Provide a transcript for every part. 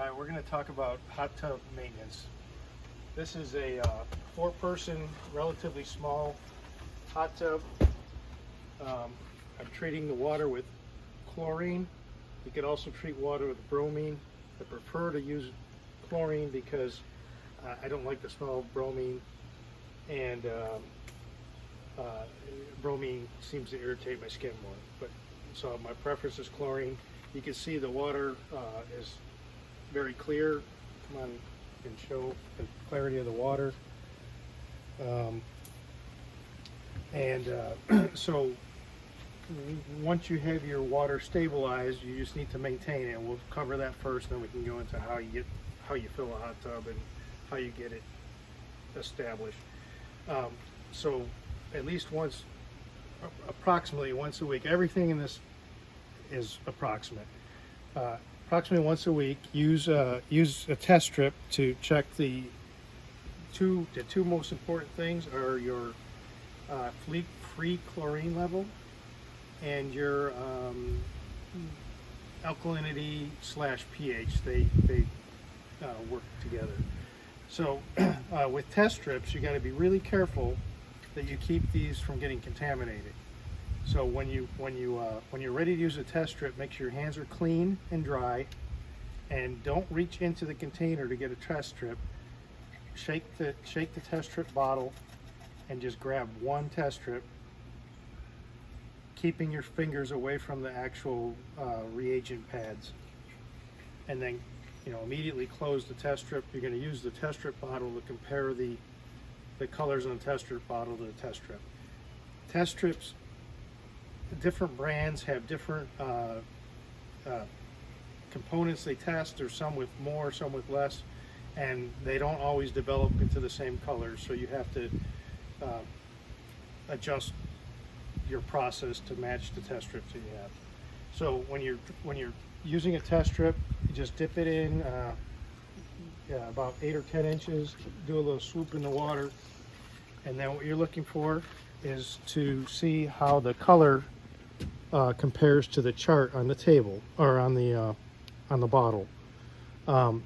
We're going to talk about hot tub maintenance. This is a four-person, relatively small hot tub. I'm treating the water with chlorine. You can also treat water with bromine. I prefer to use chlorine because I don't like the smell of bromine, and bromine seems to irritate my skin more. But so my preference is chlorine. You can see the water is very clear. Come on, you can show the clarity of the water. So once you have your water stabilized, you just need to maintain it. We'll cover that first, then we can go into how you fill a hot tub and how you get it established. So at least approximately once a week. Everything in this is approximate. Approximately once a week, use a test strip to check the two most important things are your free chlorine level and your alkalinity / pH. They work together. So with test strips, you got to be really careful that you keep these from getting contaminated. So when you're ready to use a test strip, make sure your hands are clean and dry, and don't reach into the container to get a test strip. Shake the test strip bottle and just grab one test strip, keeping your fingers away from the actual reagent pads, and then immediately close the test strip. You're going to use the test strip bottle to compare the colors on the test strip bottle to the test strip. Test strips, different brands have different components they test. There's some with more, some with less, and they don't always develop into the same colors. So you have to adjust your process to match the test strips that you have. So when you're using a test strip, you just dip it in about 8 or 10 inches, do a little swoop in the water, and then what you're looking for is to see how the color compares to the chart on the table or on the bottle. Now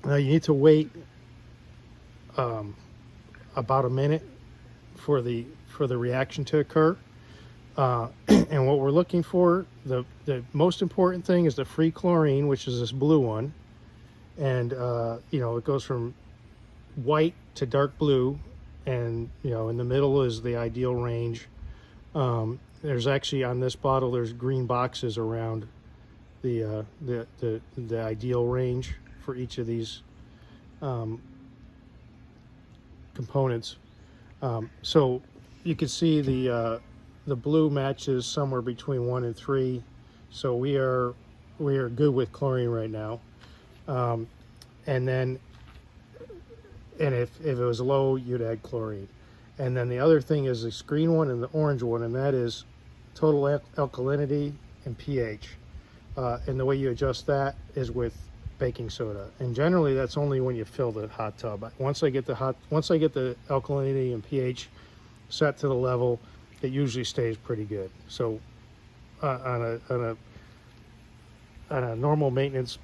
you need to wait about a minute for the reaction to occur. And what we're looking for, the most important thing is the free chlorine, which is this blue one, and it goes from white to dark blue, and in the middle is the ideal range. There's actually on this bottle there's green boxes around the ideal range for each of these components. So you can see the blue matches somewhere between 1 and 3, so we are good with chlorine right now. And if it was low, you'd add chlorine. And then the other thing is this green one and the orange one, and that is total alkalinity and pH. And the way you adjust that is with baking soda. And generally, that's only when you fill the hot tub. Once I get the alkalinity and pH set to the level, it usually stays pretty good. So on a normal maintenance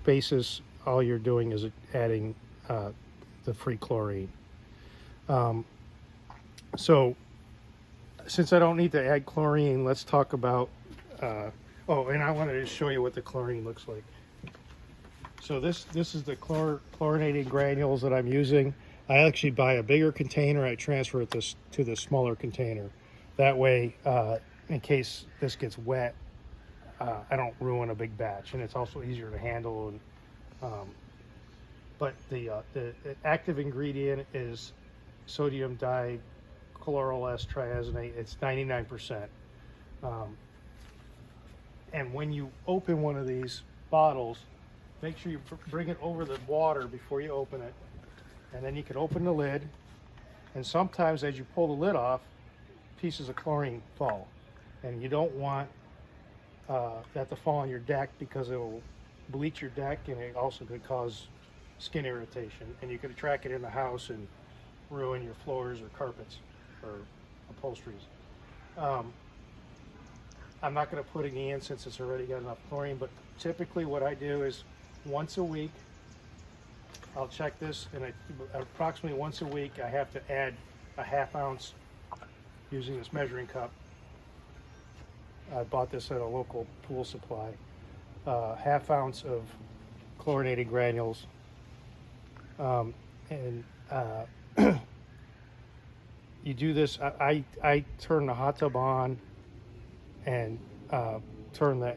basis, all you're doing is adding the free chlorine. So since I don't need to add chlorine, let's talk about and I wanted to show you what the chlorine looks like. So this is the chlorinated granules that I'm using. I actually buy a bigger container. I transfer it to the smaller container. That way, in case this gets wet, I don't ruin a big batch, and it's also easier to handle. But the active ingredient is sodium dichloral triazonate. It's 99%. And when you open one of these bottles, make sure you bring it over the water before you open it. And then you can open the lid, and sometimes as you pull the lid off, pieces of chlorine fall. And you don't want that to fall on your deck because it will bleach your deck, and it also could cause skin irritation. And you could attract it in the house and ruin your floors or carpets or upholsteries. I'm not going to put any in since it's already got enough chlorine, but typically what I do is once a week, I'll check this, and approximately once a week I have to add a ½ ounce using this measuring cup. I bought this at a local pool supply. ½ ounce of chlorinated granules. You do this, I turn the hot tub on and turn the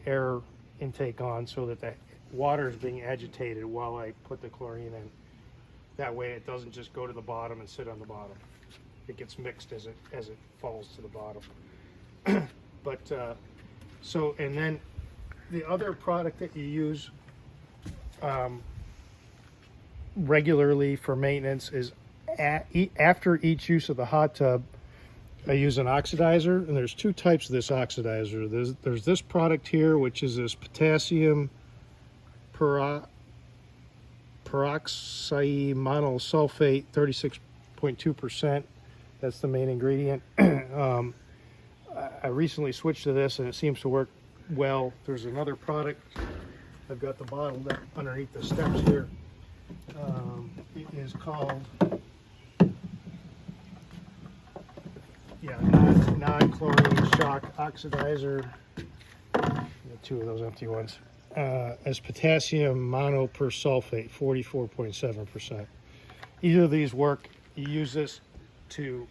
air intake on so that the water is being agitated while I put the chlorine in. That way it doesn't just go to the bottom and sit on the bottom. It gets mixed as it falls to the bottom. But so, and then the other product that you use regularly for maintenance is after each use of the hot tub, I use an oxidizer, and there's two types of this oxidizer. There's this product here, which is this potassium peroximonosulfate, 36.2%. That's the main ingredient. I recently switched to this, and it seems to work well. There's another product. I've got the bottle underneath the steps here. It is called non-chlorine shock oxidizer. Two of those empty ones. As potassium monopersulfate, 44.7%. Either of these work. You use this to,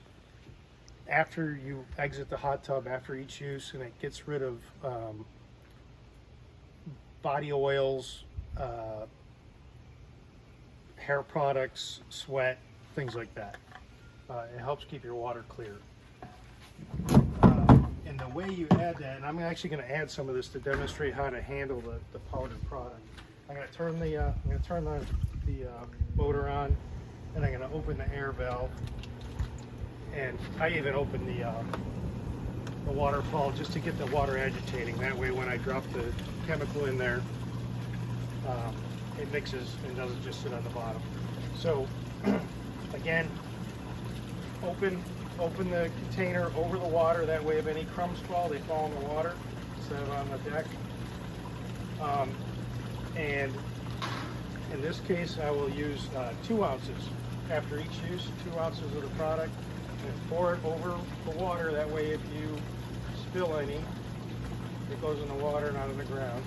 after you exit the hot tub, after each use, and it gets rid of body oils, hair products, sweat, things like that. It helps keep your water clear. And the way you add that, and I'm actually going to add some of this to demonstrate how to handle the powdered product. I'm going to turn the motor on, and I'm going to open the air valve, and I even open the waterfall just to get the water agitating. That way, when I drop the chemical in there, it mixes and doesn't just sit on the bottom. So again, open the container over the water. That way, if any crumbs fall, they fall in the water instead of on the deck. And in this case, I will use 2 ounces after each use, 2 ounces of the product, and pour it over the water. That way, if you spill any, it goes in the water, not on the ground.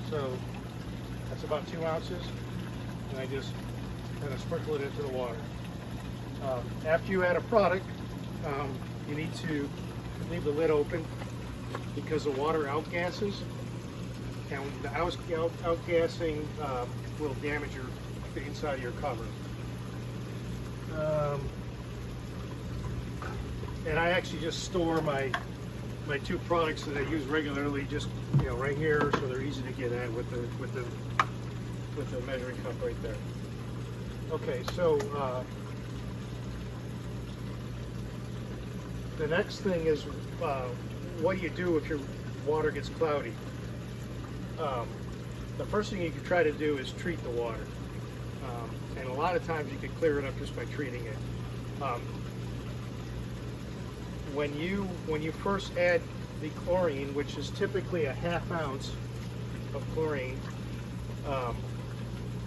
So that's about 2 ounces, and I just kind of sprinkle it into the water. After you add a product, you need to leave the lid open because the water outgasses, and the outgassing will damage the inside of your cover. And I actually just store my 2 products that I use regularly, just right here, so they're easy to get at with the measuring cup right there. Okay, so the next thing is what you do if your water gets cloudy. The first thing you can try to do is treat the water, and a lot of times you can clear it up just by treating it. When you first add the chlorine, which is typically a ½ ounce of chlorine,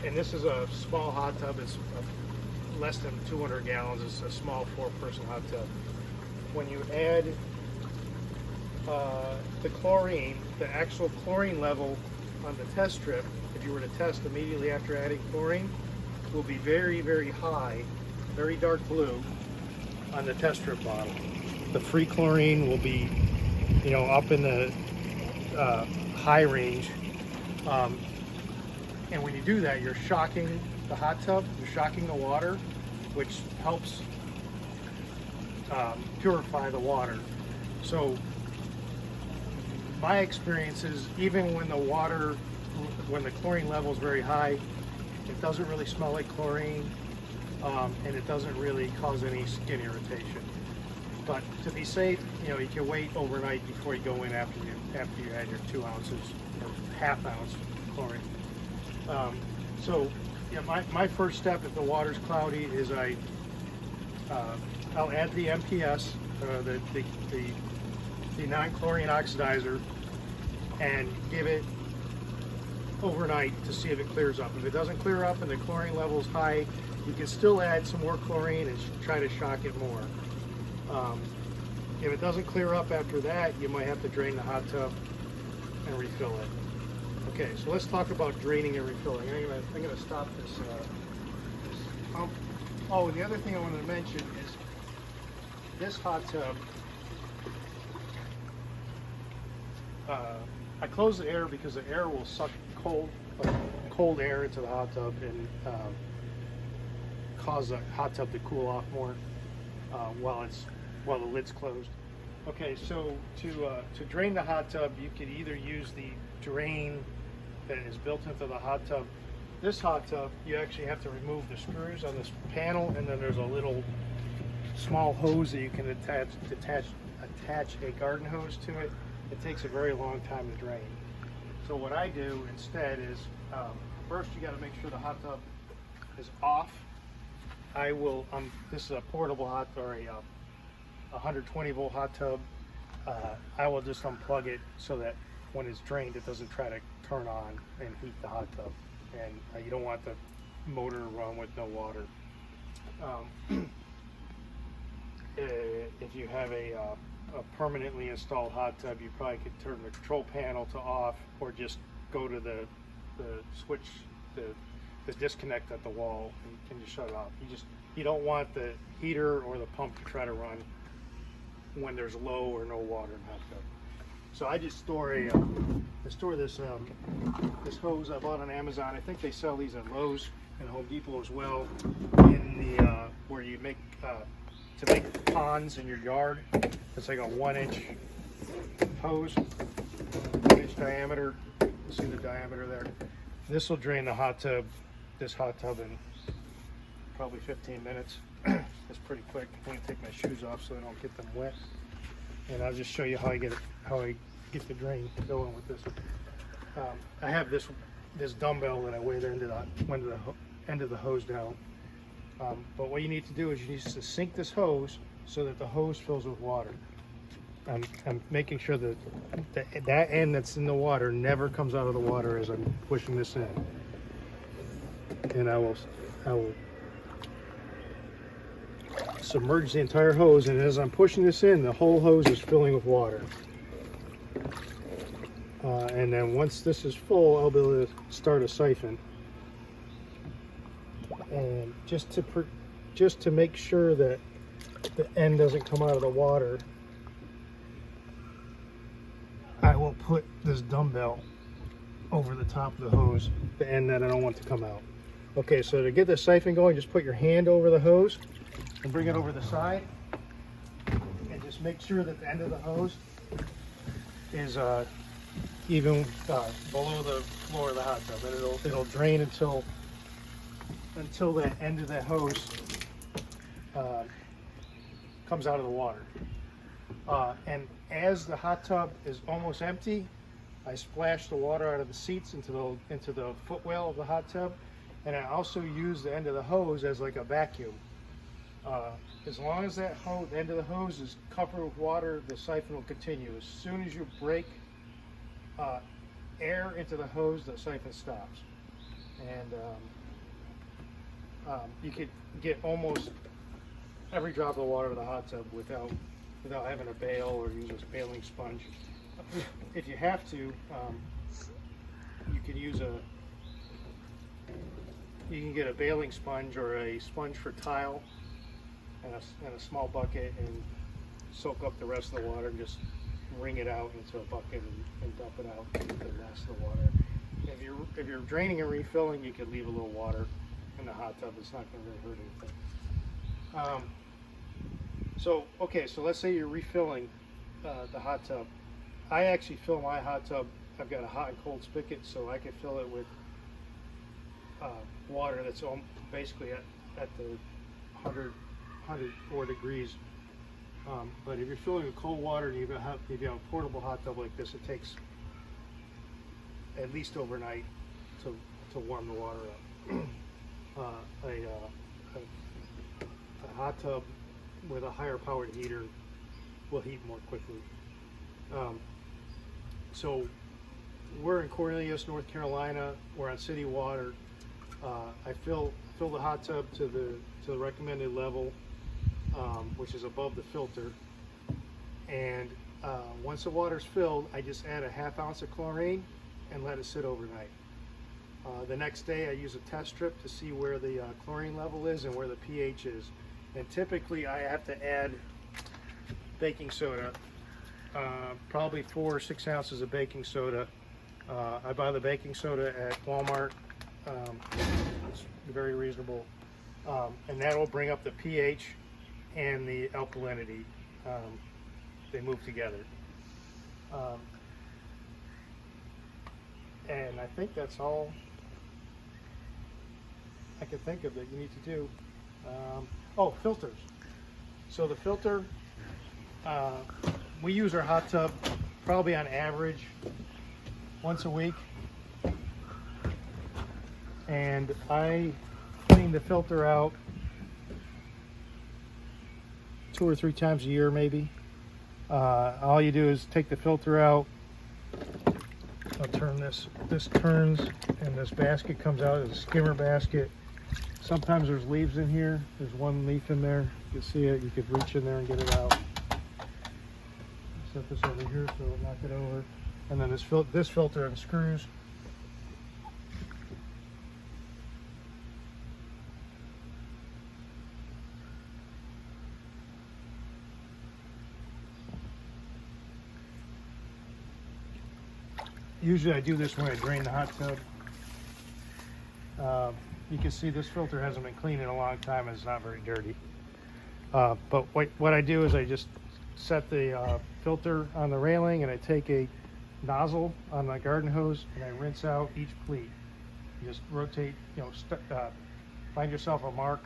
and this is a small hot tub, it's less than 200 gallons, it's a small 4-person hot tub. When you add the chlorine, the actual chlorine level on the test strip, if you were to test immediately after adding chlorine, will be very, very high, very dark blue on the test strip bottle. The free chlorine will be, up in the high range. And when you do that, you're shocking the hot tub, you're shocking the water, which helps purify the water. So my experience is even when the chlorine level is very high, it doesn't really smell like chlorine, and it doesn't really cause any skin irritation. But to be safe, you can wait overnight before you go in after you add your 2 ounces or ½ ounce chlorine. So my first step if the water's cloudy is I'll add the MPS the non-chlorine oxidizer and give it overnight to see if it clears up. If it doesn't clear up and the chlorine level is high, you can still add some more chlorine and try to shock it more. If it doesn't clear up after that, you might have to drain the hot tub and refill it. Okay, so let's talk about draining and refilling. I'm gonna stop this pump. Oh, and the other thing I wanted to mention is this hot tub. I close the air because the air will suck cold air into the hot tub and cause the hot tub to cool off more while the lid's closed. Okay, so to drain the hot tub, you could either use the drain that is built into the hot tub. This hot tub, you actually have to remove the screws on this panel, and then there's a little small hose that you can attach a garden hose to it. It takes a very long time to drain. So what I do instead is, first you got to make sure the hot tub is off. This is a portable hot, or a 120 volt hot tub. I will just unplug it so that when it's drained, it doesn't try to turn on and heat the hot tub. And you don't want the motor to run with no water. If you have a permanently installed hot tub, you probably could turn the control panel to off, or just go to the switch, the disconnect at the wall, and just shut it off. You don't want the heater or the pump to try to run when there's low or no water in the hot tub. So I just store this hose I bought on Amazon. I think they sell these at Lowe's and Home Depot as well. In the where you make to make ponds in your yard. It's like a 1-inch hose, 1-inch diameter. You see the diameter there. This will drain the hot tub, this hot tub, in probably 15 minutes. It's pretty quick. I'm going to take my shoes off so I don't get them wet. And I'll just show you how I get the drain going with this. I have this dumbbell that I weigh the end of the hose down. But what you need to do is you need to sink this hose so that the hose fills with water. I'm making sure that that end that's in the water never comes out of the water as I'm pushing this in. And I will submerge the entire hose, and as I'm pushing this in, the whole hose is filling with water. And then once this is full, I'll be able to start a siphon. And just to make sure that the end doesn't come out of the water, I will put this dumbbell over the top of the hose, the end that I don't want to come out. Okay, so to get the siphon going, just put your hand over the hose and bring it over the side, and just make sure that the end of the hose is even below the floor of the hot tub, and it'll drain until that end of that hose comes out of the water. And as the hot tub is almost empty, I splash the water out of the seats into the footwell of the hot tub, and I also use the end of the hose as like a vacuum. As long as that end of the hose is covered with water, the siphon will continue. As soon as you break air into the hose, the siphon stops. And you could get almost every drop of water in the hot tub without having a bail or use a bailing sponge. If you have to, you can get a bailing sponge or a sponge for tile and a small bucket, and soak up the rest of the water and just wring it out into a bucket and dump it out into the rest of the water. If you're draining and refilling, you could leave a little water in the hot tub. It's not going to really hurt anything. So let's say you're refilling the hot tub. I actually fill my hot tub. I've got a hot and cold spigot, so I can fill it with water that's basically at the 104 degrees. But if you're filling with cold water and if you have a portable hot tub like this, it takes at least overnight to warm the water up. A hot tub with a higher powered heater will heat more quickly. So we're in Cornelius, North Carolina. We're on city water. I fill the hot tub to the recommended level, which is above the filter. And once the water's filled, I just add a ½ ounce of chlorine and let it sit overnight. The next day I use a test strip to see where the chlorine level is and where the pH is. And typically I have to add baking soda, probably 4 or 6 ounces of baking soda. I buy the baking soda at Walmart. It's very reasonable. And that will bring up the pH and the alkalinity. They move together. And I think that's all I can think of that you need to do. Oh, filters. So the filter, we use our hot tub probably on average once a week. And I clean the filter out 2 or 3 times a year maybe. All you do is take the filter out. I'll turn this turns and this basket comes out as a skimmer basket. Sometimes there's leaves in here. There's one leaf in there. You can see it. You could reach in there and get it out. Set this over here so it'll knock it over. And then this filter unscrews. Usually I do this when I drain the hot tub. You can see this filter hasn't been cleaned in a long time and it's not very dirty. But what I do is I just set the filter on the railing and I take a nozzle on my garden hose and I rinse out each pleat. You just rotate, find yourself a mark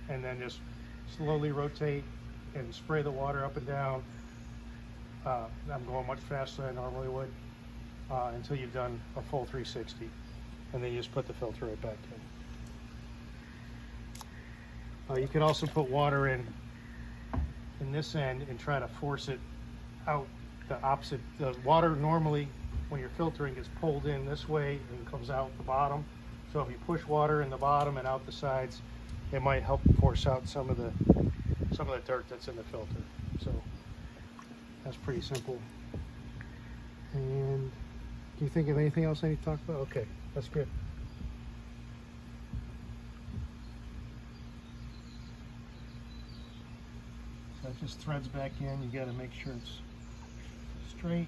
and then just slowly rotate and spray the water up and down. I'm going much faster than I normally would. Until you've done a full 360, and then you just put the filter right back in. You can also put water in this end and try to force it out the opposite. The water normally, when you're filtering, gets pulled in this way and comes out the bottom. So if you push water in the bottom and out the sides, it might help force out some of the dirt that's in the filter. So that's pretty simple. And can you think of anything else I need to talk about? Okay, that's good. So it just threads back in. You got to make sure it's straight.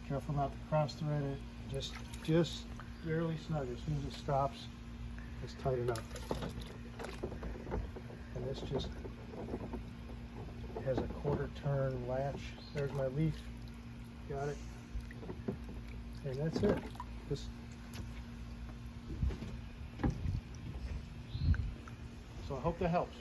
Careful not to cross thread it. Just barely snug. As soon as it stops, it's tight enough. And this just has a 1/4 turn latch. There's my leaf. Got it. And that's it. So I hope that helps.